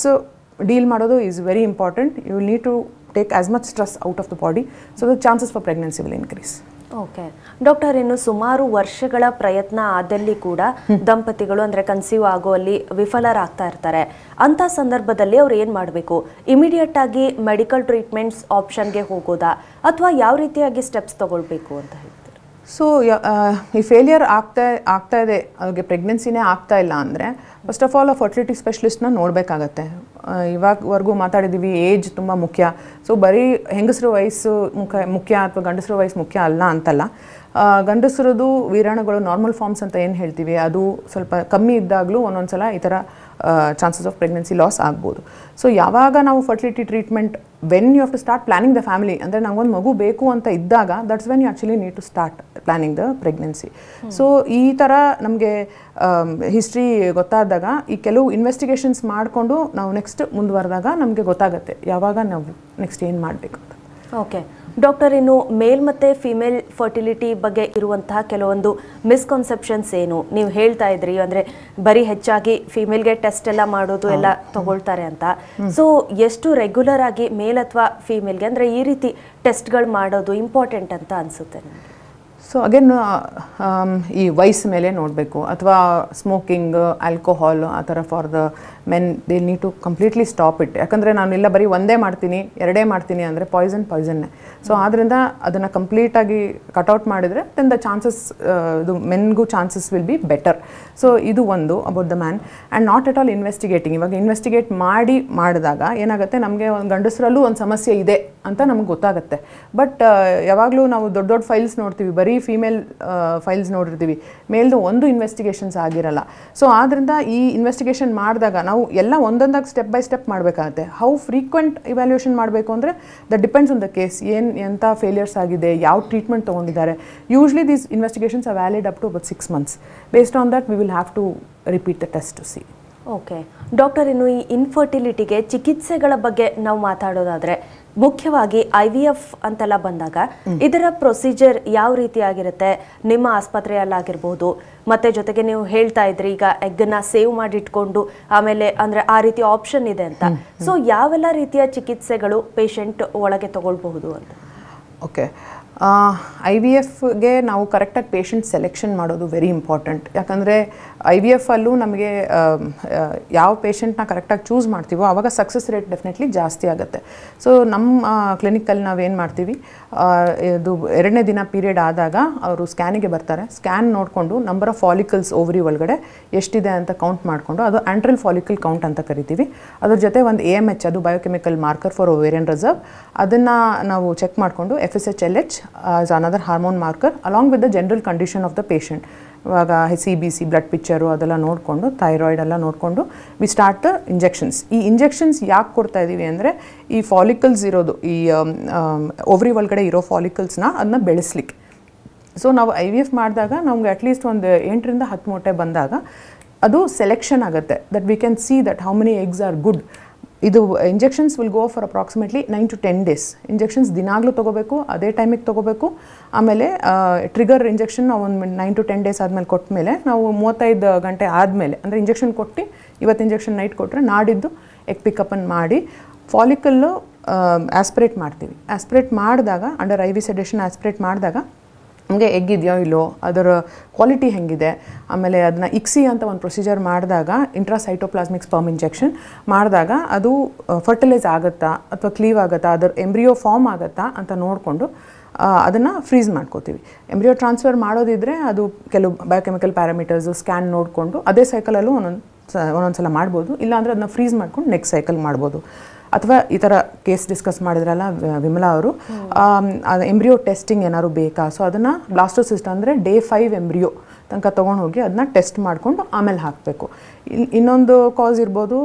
deal ಮಾಡೋದು is very important. You will need to take as much stress out of the body, so the chances for pregnancy will increase. Okay doctor, ಇನ್ನು ಸುಮಾರು ವರ್ಷಗಳ ಪ್ರಯತ್ನ ಆದಲ್ಲಿ ಕೂಡ ದಂಪತಿಗಳು ಅಂದರೆ ಕನ್ಸೀವ್ ಆಗುವಲ್ಲಿ ವಿಫಲರಾಗ್ತಾ ಇರ್ತಾರೆ. ಅಂಥ ಸಂದರ್ಭದಲ್ಲಿ ಅವ್ರು ಏನು ಮಾಡಬೇಕು? ಇಮಿಡಿಯೇಟ್ ಆಗಿ ಮೆಡಿಕಲ್ ಟ್ರೀಟ್ಮೆಂಟ್ಸ್ ಆಪ್ಷನ್ಗೆ ಹೋಗೋದಾ ಅಥವಾ ಯಾವ ರೀತಿಯಾಗಿ ಸ್ಟೆಪ್ಸ್ ತಗೊಳ್ಬೇಕು ಅಂತ ಹೇಳ್ತಾರೆ? ಸೊ ಈ ಫೇಲಿಯರ್ ಆಗ್ತಾ ಇದೆ, ಅವ್ರಿಗೆ ಪ್ರೆಗ್ನೆನ್ಸಿನೇ ಆಗ್ತಾ ಇಲ್ಲ ಅಂದರೆ ಫಸ್ಟ್ ಆಫ್ ಆಲ್ ಫರ್ಟಿಲಿಟಿ ಸ್ಪೆಷಲಿಸ್ಟ್ನ ನೋಡಬೇಕಾಗತ್ತೆ. ಇವಾಗವರೆಗೂ ಮಾತಾಡಿದ್ದೀವಿ ಏಜ್ ತುಂಬ ಮುಖ್ಯ. ಸೊ ಬರೀ ಹೆಂಗಸರು ವಯಸ್ಸು ಮುಖ್ಯ ಅಥವಾ ಗಂಡಸರು ವಯಸ್ಸು ಮುಖ್ಯ ಅಲ್ಲ ಅಂತಲ್ಲ. ಗಂಡಸರದು ವೀರಾಣುಗಳು ನಾರ್ಮಲ್ ಫಾರ್ಮ್ಸ್ ಅಂತ ಏನು ಹೇಳ್ತೀವಿ ಅದು ಸ್ವಲ್ಪ ಕಮ್ಮಿ ಇದ್ದಾಗಲೂ ಒಂದೊಂದು ಸಲ ಈ ಥರ ಚಾನ್ಸಸ್ ಆಫ್ ಪ್ರೆಗ್ನೆನ್ಸಿ ಲಾಸ್ ಆಗ್ಬೋದು. ಸೊ ಯಾವಾಗ ನಾವು fertility treatment, when you have to start planning the family, ಅಂದರೆ ನಂಗೊಂದು ಮಗು ಬೇಕು ಅಂತ ಇದ್ದಾಗ that's when you actually need to start planning the pregnancy. So ಈ ಥರ ನಮಗೆ ಹಿಸ್ಟ್ರಿ ಗೊತ್ತಾದಾಗ ಈ ಕೆಲವು ಇನ್ವೆಸ್ಟಿಗೇಷನ್ಸ್ ಮಾಡಿಕೊಂಡು ನಾವು ನೆಕ್ಸ್ಟ್ ಮುಂದುವರೆದಾಗ ನಮಗೆ ಗೊತ್ತಾಗುತ್ತೆ ಯಾವಾಗ ನಾವು ನೆಕ್ಸ್ಟ್ ಏನು ಮಾಡಬೇಕು ಅಂತ. ಓಕೆ ಡಾಕ್ಟರ್, ಇನ್ನು ಮೇಲ್ ಮತ್ತು ಫಿಮೇಲ್ ಫರ್ಟಿಲಿಟಿ ಬಗ್ಗೆ ಇರುವಂತಹ ಕೆಲವೊಂದು ಮಿಸ್ಕನ್ಸೆಪ್ಷನ್ಸ್ ಏನು? ನೀವು ಹೇಳ್ತಾ ಇದ್ರಿ ಅಂದರೆ ಬರೀ ಹೆಚ್ಚಾಗಿ ಫಿಮೇಲ್ಗೆ ಟೆಸ್ಟ್ ಎಲ್ಲ ಮಾಡೋದು ಎಲ್ಲ ತಗೊಳ್ತಾರೆ ಅಂತ. ಸೊ ಎಷ್ಟು ರೆಗ್ಯುಲರ್ ಆಗಿ ಮೇಲ್ ಅಥವಾ ಫಿಮೇಲ್ಗೆ ಅಂದರೆ ಈ ರೀತಿ ಟೆಸ್ಟ್ಗಳು ಮಾಡೋದು ಇಂಪಾರ್ಟೆಂಟ್ ಅಂತ ಅನಿಸುತ್ತೆ ನನಗೆ? ಸೊ ಅಗೇನ್ ಈ ವಯಸ್ಸು ಮೇಲೆ ನೋಡಬೇಕು, ಅಥವಾ ಸ್ಮೋಕಿಂಗ್, ಆಲ್ಕೋಹಾಲ್ ಆ ಥರ for the men they need to completely stop it. ಯಾಕಂದರೆ ನಾನೆಲ್ಲ ಬರೀ ಒಂದೇ ಮಾಡ್ತೀನಿ ಎರಡೇ ಮಾಡ್ತೀನಿ ಅಂದರೆ ಪಾಯ್ಸನ್ನೇ. ಸೊ ಆದ್ದರಿಂದ ಅದನ್ನು ಕಂಪ್ಲೀಟಾಗಿ ಕಟ್ಔಟ್ ಮಾಡಿದರೆ ದೆನ್ ದ ಚಾನ್ಸಸ್, ಇದು ಮೆನ್ಗೂ chances will be better. So ಇದು ಒಂದು about the man. And not at all investigating. ಇವಾಗ ಇನ್ವೆಸ್ಟಿಗೇಟ್ ಮಾಡಿದಾಗ ಏನಾಗುತ್ತೆ, ನಮಗೆ ಒಂದು ಗಂಡಸರಲ್ಲೂ ಒಂದು ಸಮಸ್ಯೆ ಇದೆ ಅಂತ ನಮಗೆ ಗೊತ್ತಾಗುತ್ತೆ. ಬಟ್ ಯಾವಾಗಲೂ ನಾವು ದೊಡ್ಡ ದೊಡ್ಡ ಫೈಲ್ಸ್ ನೋಡ್ತೀವಿ, ಬರೀ ಫೀಮೇಲ್ ಫೈಲ್ಸ್ ನೋಡಿರ್ತೀವಿ, ಮೇಲ್ದು ಒಂದು ಇನ್ವೆಸ್ಟಿಗೇಷನ್ಸ್ ಆಗಿರಲ್ಲ. ಸೊ ಆದ್ದರಿಂದ ಈ ಇನ್ವೆಸ್ಟಿಗೇಷನ್ ಮಾಡಿದಾಗ ನಾವು ಎಲ್ಲ ಒಂದೊಂದಾಗಿ ಸ್ಟೆಪ್ ಬೈ ಸ್ಟೆಪ್ ಮಾಡಬೇಕಾಗುತ್ತೆ. ಹೌ ಫ್ರೀಕ್ವೆಂಟ್ ಇವ್ಯಾಲ್ಯೂಯೇಷನ್ ಮಾಡಬೇಕು ಅಂದರೆ that depends on the case. ಎಂಥ ಫೇಲಿಯರ್ಸ್ ಆಗಿದೆ, ಯಾವ ಟ್ರೀಟ್ಮೆಂಟ್ ತೊಗೊಂಡಿದ್ದಾರೆ. Usually these investigations are valid up to about 6 months. Based on that we will have to repeat the test to see. Okay doctor, ಇನ್ನು ಈ ಇನ್ಫರ್ಟಿಲಿಟಿಗೆ ಚಿಕಿತ್ಸೆಗಳ ಬಗ್ಗೆ ನಾವು ಮಾತಾಡೋದಾದರೆ ಮುಖ್ಯವಾಗಿ IVF ಅಂತೆಲ್ಲ ಬಂದಾಗ ಇದರ ಪ್ರೊಸೀಜರ್ ಯಾವ ರೀತಿಯಾಗಿರುತ್ತೆ ನಿಮ್ಮ ಆಸ್ಪತ್ರೆಯಲ್ಲಾಗಿರ್ಬೋದು? ಮತ್ತೆ ಜೊತೆಗೆ ನೀವು ಹೇಳ್ತಾ ಇದ್ರಿ ಈಗ ಎಗ್ಗನ್ನ ಸೇವ್ ಮಾಡಿ ಇಟ್ಕೊಂಡು ಆಮೇಲೆ ಅಂದರೆ ಆ ರೀತಿ ಆಪ್ಷನ್ ಇದೆ ಅಂತ. ಸೊ ಯಾವೆಲ್ಲ ರೀತಿಯ ಚಿಕಿತ್ಸೆಗಳು ಪೇಷಂಟ್ ಒಳಗೆ ತಗೊಳ್ಬಹುದು ಅಂತ? ಓಕೆ, IVFಗೆ ನಾವು ಕರೆಕ್ಟಾಗಿ ಪೇಷಂಟ್ ಸೆಲೆಕ್ಷನ್ ಮಾಡೋದು ವೆರಿ ಇಂಪಾರ್ಟೆಂಟ್. ಯಾಕಂದರೆ IVF ಅಲ್ಲೂ ನಮಗೆ ಯಾವ ಪೇಷಂಟ್ನ ಕರೆಕ್ಟಾಗಿ ಚೂಸ್ ಮಾಡ್ತೀವೋ ಆವಾಗ ಸಕ್ಸಸ್ ರೇಟ್ ಡೆಫಿನೆಟ್ಲಿ ಜಾಸ್ತಿ ಆಗುತ್ತೆ. ಸೊ ನಮ್ಮ ಕ್ಲಿನಿಕಲ್ಲಿ ನಾವೇನು ಮಾಡ್ತೀವಿ, ಇದು 2ನೇ ದಿನ ಪೀರಿಯಡ್ ಆದಾಗ ಅವರು ಸ್ಕ್ಯಾನಿಗೆ ಬರ್ತಾರೆ. ಸ್ಕ್ಯಾನ್ ನೋಡಿಕೊಂಡು ನಂಬರ್ ಆಫ್ ಫಾಲಿಕಲ್ಸ್ ಓವರಿ ಒಳಗಡೆ ಎಷ್ಟಿದೆ ಅಂತ ಕೌಂಟ್ ಮಾಡಿಕೊಂಡು, ಅದು ಆಂಟ್ರಲ್ ಫಾಲಿಕಲ್ ಕೌಂಟ್ ಅಂತ ಕರಿತೀವಿ. ಅದ್ರ ಜೊತೆ ಒಂದು AMH, ಅದು biochemical marker for ovarian reserve, ಅದನ್ನು ನಾವು ಚೆಕ್ ಮಾಡಿಕೊಂಡು FSH-LH as another hormone marker along with the general condition of the patient. ಇವಾಗ CBC, ಬ್ಲಡ್ ಪಿಕ್ಚರು ಅದೆಲ್ಲ ನೋಡಿಕೊಂಡು, ಥೈರಾಯ್ಡ್ ಎಲ್ಲ ನೋಡಿಕೊಂಡು ವಿ ಸ್ಟಾರ್ಟ್ ದ ಇಂಜೆಕ್ಷನ್ಸ್. ಈ ಇಂಜೆಕ್ಷನ್ಸ್ ಯಾಕೆ ಕೊಡ್ತಾ ಇದ್ದೀವಿ ಅಂದರೆ ಈ ಫಾಲಿಕಲ್ಸ್ ಇರೋದು, ಈ ಓವರಿ ಒಳಗಡೆ ಇರೋ ಫಾಲಿಕಲ್ಸ್ನ ಅದನ್ನ ಬೆಳೆಸ್ಲಿಕ್ಕೆ. ಸೊ ನಾವು IVF ಮಾಡಿದಾಗ ನಮ್ಗೆ ಅಟ್ಲೀಸ್ಟ್ ಒಂದು 8ರಿಂದ 10 ಮೊಟ್ಟೆ ಬಂದಾಗ ಅದು ಸೆಲೆಕ್ಷನ್ ಆಗುತ್ತೆ. That we can see that how many eggs are good. ಇದು injections will go for approximately 9 to 10 days. Injections ದಿನಾಗಲೂ ತೊಗೋಬೇಕು, ಅದೇ ಟೈಮಿಗೆ ತೊಗೋಬೇಕು. ಆಮೇಲೆ ಟ್ರಿಗರ್ ಇಂಜೆಕ್ಷನ್ ನಾವು ಒಂದು 9 to 10 days ಆದಮೇಲೆ ಕೊಟ್ಟ ಮೇಲೆ ನಾವು 35 ಗಂಟೆ ಆದಮೇಲೆ, ಅಂದರೆ ಇಂಜೆಕ್ಷನ್ ಕೊಟ್ಟು ಇವತ್ತು ಇಂಜೆಕ್ಷನ್ ನೈಟ್ ಕೊಟ್ಟರೆ ನಾಡಿದ್ದು ಎಗ್ ಪಿಕಪ್ಪನ್ನು ಮಾಡಿ ಫಾಲಿಕಲ್ಲು ಆಸ್ಪಿರೇಟ್ ಮಾಡ್ತೀವಿ. ಆಸ್ಪಿರೇಟ್ ಮಾಡಿದಾಗ ಅಂಡರ್ IV ಸೆಡೇಷನ್ ಆಸ್ಪಿರೇಟ್ ಮಾಡಿದಾಗ ನಮಗೆ ಎಗ್ ಇದೆಯೋ ಇಲ್ಲೋ, ಅದರ ಕ್ವಾಲಿಟಿ ಹೆಂಗಿದೆ, ಆಮೇಲೆ ಅದನ್ನ ಇಕ್ಸಿ ಅಂತ ಒಂದು ಪ್ರೊಸೀಜರ್ ಮಾಡಿದಾಗ, ಇಂಟ್ರಾಸೈಟೋಪ್ಲಾಸ್ಮಿಕ್ ಸ್ಪರ್ಮ್ ಇಂಜೆಕ್ಷನ್ ಮಾಡಿದಾಗ ಅದು ಫರ್ಟಿಲೈಸ್ ಆಗುತ್ತಾ ಅಥವಾ ಕ್ಲೀವ್ ಆಗುತ್ತಾ, ಅದರ ಎಂಬ್ರಿಯೋ ಫಾರ್ಮ್ ಆಗುತ್ತಾ ಅಂತ ನೋಡಿಕೊಂಡು ಅದನ್ನು ಫ್ರೀಸ್ ಮಾಡ್ಕೋತೀವಿ. ಎಂಬ್ರಿಯೋ ಟ್ರಾನ್ಸ್ಫರ್ ಮಾಡೋದಿದ್ರೆ ಅದು ಕೆಲವು ಬಯೋಕೆಮಿಕಲ್ ಪ್ಯಾರಾಮೀಟರ್ಸು ಸ್ಕ್ಯಾನ್ ನೋಡಿಕೊಂಡು ಅದೇ ಸೈಕಲಲ್ಲೂ ಒಂದೊಂದು ಸಲ ಮಾಡ್ಬೋದು. ಇಲ್ಲಾಂದರೆ ಅದನ್ನ ಫ್ರೀಸ್ ಮಾಡ್ಕೊಂಡು ನೆಕ್ಸ್ಟ್ ಸೈಕಲ್ ಮಾಡ್ಬೋದು. ಅಥವಾ ಈ ಥರ ಕೇಸ್ ಡಿಸ್ಕಸ್ ಮಾಡಿದ್ರಲ್ಲ ವಿಮಲಾ ಅವರು, ಎಂಬ್ರಿಯೋ ಟೆಸ್ಟಿಂಗ್ ಏನಾದ್ರು ಬೇಕಾ, ಸೊ ಅದನ್ನು ಬ್ಲಾಸ್ಟೋಸಿಸ್ಟ್ ಅಂದರೆ ಡೇ 5 ಎಂಬ್ರಿಯೋ ತನಕ ತೊಗೊಂಡು ಹೋಗಿ ಅದನ್ನ ಟೆಸ್ಟ್ ಮಾಡಿಕೊಂಡು ಆಮೇಲೆ ಹಾಕಬೇಕು. ಇನ್ನೊಂದು ಕಾಸ್ ಇರ್ಬೋದು,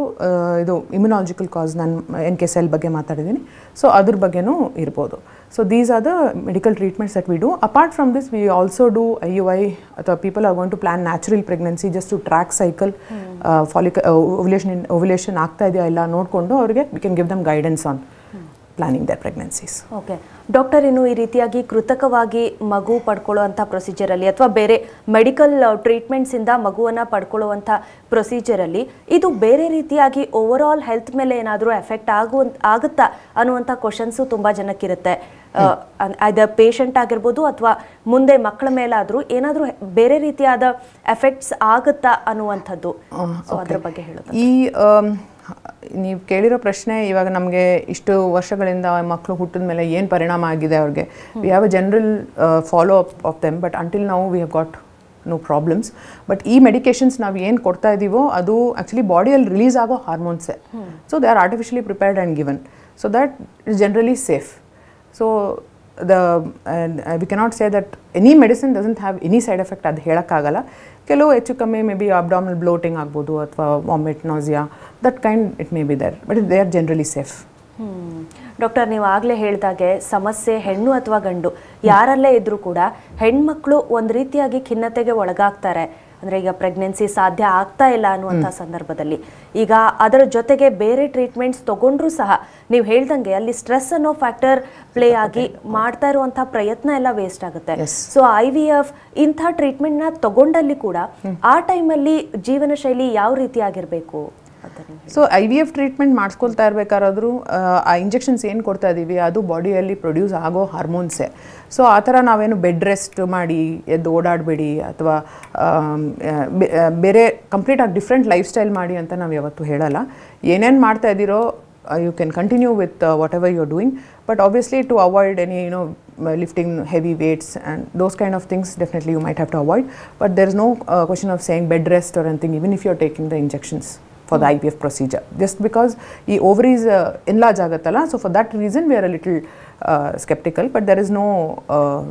ಇದು ಇಮ್ಯುನಾಲಜಿಕಲ್ ಕಾಸ್, ನಾನು NK ಸೆಲ್ ಬಗ್ಗೆ ಮಾತಾಡಿದ್ದೀನಿ, ಸೊ ಅದ್ರ ಬಗ್ಗೆನೂ ಇರ್ಬೋದು. So these are the medical treatments that we do. Apart from this we also do IUI, ಅಥವಾ people are going to plan natural pregnancy just to track cycle, ovulation ಆಗ್ತಾ ಇದೆಯಾ ಇಲ್ಲ ನೋಡಿಕೊಂಡು ಅವರಿಗೆ we can give them guidance on planning their pregnancies. Okay doctor, ಇನ್ನು ಈ ರೀತಿಯಾಗಿ ಕೃತಕವಾಗಿ ಮಗು ಪಡ್ಕೊಳ್ಳುವಂಥ ಪ್ರೊಸೀಜರಲ್ಲಿ ಅಥವಾ ಬೇರೆ ಮೆಡಿಕಲ್ ಟ್ರೀಟ್ಮೆಂಟ್ಸಿಂದ ಮಗುವನ್ನು ಪಡ್ಕೊಳ್ಳುವಂಥ ಪ್ರೊಸೀಜರಲ್ಲಿ ಇದು ಬೇರೆ ರೀತಿಯಾಗಿ ಓವರ್ ಆಲ್ ಹೆಲ್ತ್ ಮೇಲೆ ಏನಾದರೂ ಎಫೆಕ್ಟ್ ಆಗುತ್ತಾ ಅನ್ನುವಂಥ ಕ್ವಶನ್ಸು ತುಂಬ ಜನಕ್ಕಿರುತ್ತೆ. ಅದು ಪೇಷಂಟ್ ಆಗಿರ್ಬೋದು ಅಥವಾ ಮುಂದೆ ಮಕ್ಕಳ ಮೇಲಾದರೂ ಏನಾದರೂ ಬೇರೆ ರೀತಿಯಾದ ಎಫೆಕ್ಟ್ಸ್ ಆಗುತ್ತಾ ಅನ್ನುವಂಥದ್ದು, ಸೊ ಅದರ ಬಗ್ಗೆ ಹೇಳೋದು. ಈ ನೀವು ಕೇಳಿರೋ ಪ್ರಶ್ನೆ, ಇವಾಗ ನಮಗೆ ಇಷ್ಟು ವರ್ಷಗಳಿಂದ ಮಕ್ಕಳು ಹುಟ್ಟಿದ ಮೇಲೆ ಏನು ಪರಿಣಾಮ ಆಗಿದೆ ಅವ್ರಿಗೆ, we have a general follow up of them, but until ನಾವು we have got no problems. But ಈ ಮೆಡಿಕೇಶನ್ಸ್ ನಾವು ಏನು ಕೊಡ್ತಾ ಇದ್ದೀವೋ ಅದು ಆ್ಯಕ್ಚುಲಿ ಬಾಡಿಯಲ್ಲಿ ರಿಲೀಸ್ ಆಗೋ ಹಾರ್ಮೋನ್ಸೇ. So they are artificially prepared and given, so that is generally safe. So we cannot say that any medicine doesn't have any side effect, ಅದು ಹೇಳೋಕ್ಕಾಗಲ್ಲ. ಕೆಲವು ಹೆಚ್ಚು ಕಮ್ಮಿ ಮೇ ಬಿ ಅಬ್ಡಾಮಿನಲ್ ಬ್ಲೋಟಿಂಗ್ ಆಗ್ಬೋದು ಅಥವಾ vomit, nausea, that kind it may be there, but they are generally safe. Doctor, ನೀವು ಆಗಲೇ ಹೇಳಿದಾಗೆ ಸಮಸ್ಯೆ ಹೆಣ್ಣು ಅಥವಾ ಗಂಡು ಯಾರಲ್ಲೇ ಇದ್ರೂ ಕೂಡ ಹೆಣ್ಮಕ್ಳು ಒಂದು ರೀತಿಯಾಗಿ ಖಿನ್ನತೆಗೆ ಒಳಗಾಗ್ತಾರೆ. ಅಂದರೆ ಈಗ ಪ್ರೆಗ್ನೆನ್ಸಿ ಸಾಧ್ಯ ಆಗ್ತಾ ಇಲ್ಲ ಅನ್ನುವಂಥ ಸಂದರ್ಭದಲ್ಲಿ ಈಗ ಅದರ ಜೊತೆಗೆ ಬೇರೆ ಟ್ರೀಟ್ಮೆಂಟ್ಸ್ ತಗೊಂಡ್ರೂ ಸಹ ನೀವು ಹೇಳ್ದಂಗೆ ಅಲ್ಲಿ ಸ್ಟ್ರೆಸ್ ಅನ್ನೋ ಫ್ಯಾಕ್ಟರ್ ಪ್ಲೇ ಆಗಿ ಮಾಡ್ತಾ ಇರುವಂಥ ಪ್ರಯತ್ನ ಎಲ್ಲ ವೇಸ್ಟ್ ಆಗುತ್ತೆ. ಸೊ IVF ಇಂಥ ಟ್ರೀಟ್ಮೆಂಟ್ನ ತಗೊಂಡಲ್ಲಿ ಕೂಡ ಆ ಟೈಮಲ್ಲಿ ಜೀವನ ಶೈಲಿ ಯಾವ ರೀತಿ ಆಗಿರಬೇಕು? ಸೊ IVF ಟ್ರೀಟ್ಮೆಂಟ್ ಮಾಡಿಸ್ಕೊಳ್ತಾ ಇರಬೇಕಾದ್ರೂ ಆ ಇಂಜೆಕ್ಷನ್ಸ್ ಏನು ಕೊಡ್ತಾ ಇದ್ದೀವಿ ಅದು ಬಾಡಿಯಲ್ಲಿ ಪ್ರೊಡ್ಯೂಸ್ ಆಗೋ ಹಾರ್ಮೋನ್ಸೇ. ಸೊ ಆ ಥರ ನಾವೇನು ಬೆಡ್ ರೆಸ್ಟ್ ಮಾಡಿ ಎದ್ದು ಓಡಾಡಬೇಡಿ ಅಥವಾ ಬೇರೆ ಕಂಪ್ಲೀಟಾಗಿ ಡಿಫ್ರೆಂಟ್ ಲೈಫ್ ಸ್ಟೈಲ್ ಮಾಡಿ ಅಂತ ನಾವು ಯಾವತ್ತೂ ಹೇಳಲ್ಲ. ಏನೇನು ಮಾಡ್ತಾ ಇದ್ದೀರೋ you can continue with whatever you're doing, but obviously to avoid any lifting heavy weights and those kind of things definitely you might have to avoid, but there is no question of saying bed rest or anything even if you're taking the injections for the IVF procedure, just because the ovaries enlarge agattalla, so for that reason we are a little skeptical, but there is no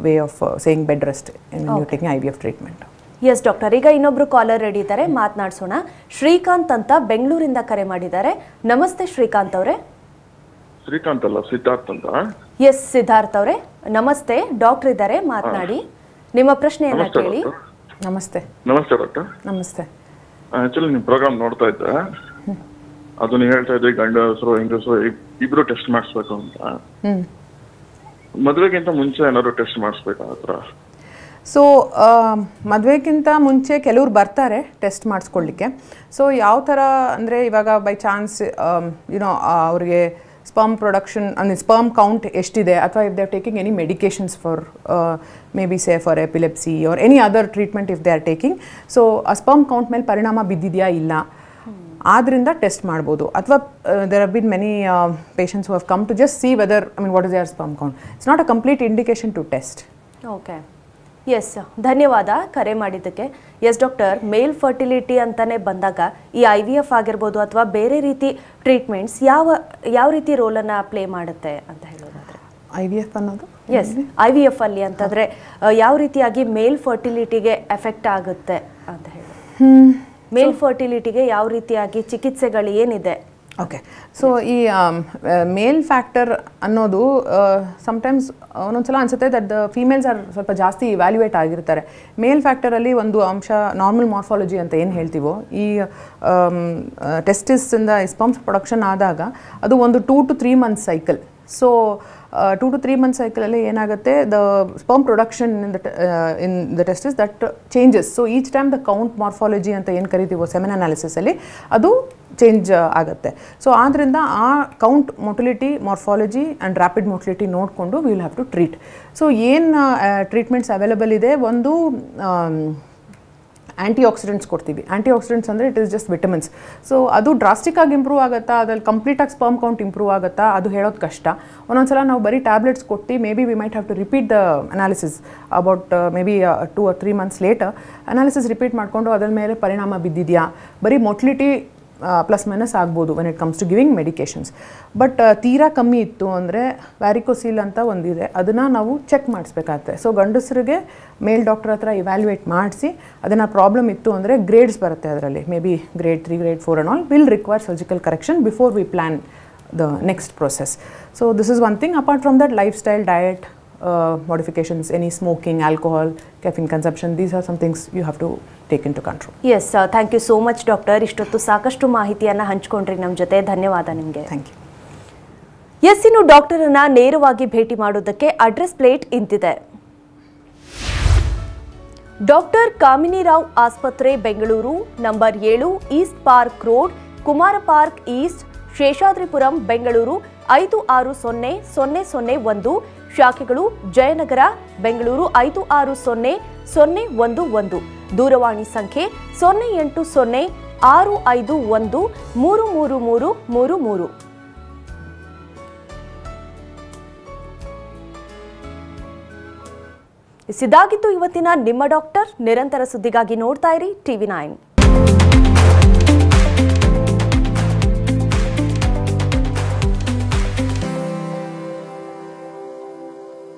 way of saying bed rest when you're taking IVF treatment. Yes doctor, ಈಗ ಇನ್ನೊಬ್ರು caller ready ಇದ್ದಾರೆ, ಮಾತನಾಡ್ಸೋಣ. ಶ್ರೀಕಾಂತ್ ಅಂತ ಬೆಂಗಳೂರಿಂದ ಕರೆ ಮಾಡಿದ್ದಾರೆ. ನಮಸ್ತೆ ಶ್ರೀಕಾಂತ್ ಅವರೇ. ಶ್ರೀಕಾಂತ್ ಅಲ್ಲ, ಸಿದ್ಧಾರ್ಥ್ ಅಂತ. ಎಸ್ ಸಿದ್ಧಾರ್ಥ್ ಅವರೇ ನಮಸ್ತೆ, ಡಾಕ್ಟರ್ ಇದ್ದಾರೆ, ಮಾತನಾಡಿ. ನಿಮ್ಮ ಪ್ರಶ್ನೆಯನ್ನ ಕೇಳಿ. ನಮಸ್ತೆ. ನಮಸ್ತೆ ಡಾಕ್ಟರ್. ನಮಸ್ತೆ. ಆಕ್ಚುಲಿ ನಿಮ್ಮ ಪ್ರೋಗ್ರಾಮ್ ನೋಡ್ತಾ ಇದ್ದೆ, ಅದು ನೀವು ಹೇಳ್ತಾ ಇದ್ರಿ ಗಂಡಸರು ಹೆಂಗಸರು ಇಬ್ರು ಟೆಸ್ಟ್ ಮಾಡಿಸ್ಬೇಕು ಅಂತ. ಮದುವೆಗಿಂತ ಮುಂಚೆ ಏನಾದ್ರು ಟೆಸ್ಟ್ ಮಾಡಿಸ್ಬೇಕಾದ್ರ? ಸೊ ಮದುವೆಗಿಂತ ಮುಂಚೆ ಕೆಲವ್ರು ಬರ್ತಾರೆ ಟೆಸ್ಟ್ ಮಾಡಿಸ್ಕೊಳ್ಳಿಕ್ಕೆ. ಸೊ ಯಾವ ಥರ ಅಂದರೆ ಇವಾಗ ಬೈ ಚಾನ್ಸ್ ಅವ್ರಿಗೆ ಸ್ಪರ್ಮ್ ಪ್ರೊಡಕ್ಷನ್ ಅಂದರೆ ಸ್ಪರ್ಮ್ ಕೌಂಟ್ ಎಷ್ಟಿದೆ, ಅಥವಾ if they are taking any medications for maybe say for epilepsy or any other treatment if they are taking, so ಆ ಸ್ಪರ್ಮ್ ಕೌಂಟ್ ಮೇಲೆ ಪರಿಣಾಮ ಬಿದ್ದಿದೆಯಾ ಇಲ್ಲ, ಆದ್ದರಿಂದ ಟೆಸ್ಟ್ ಮಾಡ್ಬೋದು. ಅಥವಾ there have been many patients who have come to just see whether what is their sperm count. It's not a complete indication to test. Okay, S ಧನ್ಯವಾದ ಕರೆ ಮಾಡಿದ್ದಕ್ಕೆ. ಎಸ್ ಡಾಕ್ಟರ್, ಮೇಲ್ ಫರ್ಟಿಲಿಟಿ ಅಂತಾನೆ ಬಂದಾಗ ಈ IVF ಆಗಿರ್ಬೋದು ಅಥವಾ ಬೇರೆ ರೀತಿ ಟ್ರೀಟ್ಮೆಂಟ್ಸ್ ಯಾವ ರೀತಿ ರೋಲನ್ನು ಪ್ಲೇ ಮಾಡುತ್ತೆ ಅಂತ ಹೇಳೋದಾದ್ರೆ? IVF ಅನ್ನೋದು ಎಸ್ IVF ಅಲ್ಲಿ ಅಂತಂದರೆ ಯಾವ ರೀತಿಯಾಗಿ ಮೇಲ್ ಫರ್ಟಿಲಿಟಿಗೆ ಎಫೆಕ್ಟ್ ಆಗುತ್ತೆ ಅಂತ ಹೇಳಿ, ಮೇಲ್ ಫರ್ಟಿಲಿಟಿಗೆ ಯಾವ ರೀತಿಯಾಗಿ ಚಿಕಿತ್ಸೆಗಳು ಏನಿದೆ? ಓಕೆ, ಸೊ ಈ ಮೇಲ್ ಫ್ಯಾಕ್ಟರ್ ಅನ್ನೋದು ಸಮ್ಟೈಮ್ಸ್ ಒಂದೊಂದ್ಸಲ ಅನಿಸುತ್ತೆ ದಟ್ ದ ಫೀಮೇಲ್ಸ್ ಆರ್ ಸ್ವಲ್ಪ ಜಾಸ್ತಿ ಇವ್ಯಾಲ್ಯೂಯೇಟ್ ಆಗಿರ್ತಾರೆ. ಮೇಲ್ ಫ್ಯಾಕ್ಟರಲ್ಲಿ ಒಂದು ಅಂಶ ನಾರ್ಮಲ್ ಮಾರ್ಫಾಲಜಿ ಅಂತ ಏನು ಹೇಳ್ತೀವೋ, ಈ ಟೆಸ್ಟಿಸಿಂದ ಸ್ಪರ್ಮ್ಸ್ ಪ್ರೊಡಕ್ಷನ್ ಆದಾಗ ಅದು ಒಂದು 2 to 3 months cycle. So 2 to 3 month ಸೈಕಲಲ್ಲಿ ಏನಾಗುತ್ತೆ, the sperm production in the testis that changes. So each time the count morphology ಅಂತ ಏನು ಕರಿತೀವೋ ಸೆಮೆನ್ ಅನಾಲಿಸಿಸಲ್ಲಿ ಅದು ಚೇಂಜ್ ಆಗುತ್ತೆ. ಸೊ ಆದ್ದರಿಂದ ಆ count motility, morphology and rapid motility ನೋಡಿಕೊಂಡು we will have to treat. So ಏನು treatments available ಇದೆ, ಒಂದು ಆ್ಯಂಟಿ ಆಕ್ಸಿಡೆಂಟ್ಸ್ ಕೊಡ್ತೀವಿ. ಆ್ಯಂಟಿ ಆಕ್ಸಿಡೆಂಟ್ಸ್ ಅಂದರೆ it is just vitamins. So ಅದು ಡ್ರಾಸ್ಟಿಕ್ಕಾಗಿ ಇಂಪ್ರೂವ್ ಆಗುತ್ತಾ, ಅದ್ರಲ್ಲಿ ಕಂಪ್ಲೀಟಾಗಿ ಸ್ಪರ್ಮ್ ಕೌಂಟ್ ಇಂಪ್ರೂವ್ ಆಗುತ್ತಾ, ಅದು ಹೇಳೋದು ಕಷ್ಟ. ಒಂದೊಂದು ಸಲ ನಾವು ಬರೀ ಟ್ಯಾಬ್ಲೆಟ್ಸ್ ಕೊಟ್ಟು maybe we might have to repeat the analysis about maybe 2 or 3 months later analysis repeat ಮಾಡಿಕೊಂಡು ಅದರ ಮೇಲೆ ಪರಿಣಾಮ ಬಿದ್ದಿದೆಯಾ, ಬರೀ ಮೊಟಿಲಿಟಿ ಪ್ಲಸ್ ಮೈನಸ್ ಆಗ್ಬೋದು when it comes to giving medications. But ತೀರಾ ಕಮ್ಮಿ ಇತ್ತು ಅಂದರೆ ವ್ಯಾರಿಕೋಸೀಲ್ ಅಂತ ಒಂದಿದೆ, ಅದನ್ನು ನಾವು ಚೆಕ್ ಮಾಡಿಸ್ಬೇಕಾಗತ್ತೆ. ಸೊ ಗಂಡಸರಿಗೆ ಮೇಲ್ ಡಾಕ್ಟರ್ ಹತ್ರ ಇವ್ಯಾಲ್ಯೂಯೇಟ್ ಮಾಡಿಸಿ ಅದನ್ನು ಪ್ರಾಬ್ಲಮ್ ಇತ್ತು ಅಂದರೆ ಗ್ರೇಡ್ಸ್ ಬರುತ್ತೆ ಅದರಲ್ಲಿ, may be grade 3, grade 4 and all will require surgical correction before we plan the next process. So this is one thing. Apart from that, lifestyle, diet modifications, any smoking, alcohol, caffeine consumption, these are some things you have to take into control. Yes, thank you so much doctor. ಇಷ್ಟೊತ್ತು ಸಾಕಷ್ಟು ಮಾಹಿತಿಯನ್ನು ಹಂಚ್ಕೊಂಡ್ರಿ ನಮ್ಮ ಜೊತೆ. ಧನ್ಯವಾದ ನಿಮಗೆ. Thank you. S, ಇನ್ನು ಡಾಕ್ಟರನ್ನ ನೇರವಾಗಿ ಭೇಟಿ ಮಾಡೋದಕ್ಕೆ ಅಡ್ರೆಸ್ ಪ್ಲೇಟ್ ಇಂತಿದೆ. ಡಾಕ್ಟರ್ ಕಾಮಿನಿ ರಾವ್ ಆಸ್ಪತ್ರೆ, Bengaluru, number 7, East Park Road, Kumara Park East, Sheshadripuram, Bengaluru 560001. ಶಾಖೆಗಳು ಜಯನಗರ, ಬೆಂಗಳೂರು 560011. ದೂರವಾಣಿ ಸಂಖ್ಯೆ 08065133333. ಇದಾಗಿತ್ತು ಇವತ್ತಿನ ನಿಮ್ಮ ಡಾಕ್ಟರ್. ನಿರಂತರ ಸುದ್ದಿಗಾಗಿ ನೋಡ್ತಾ ಇರಿ TV9.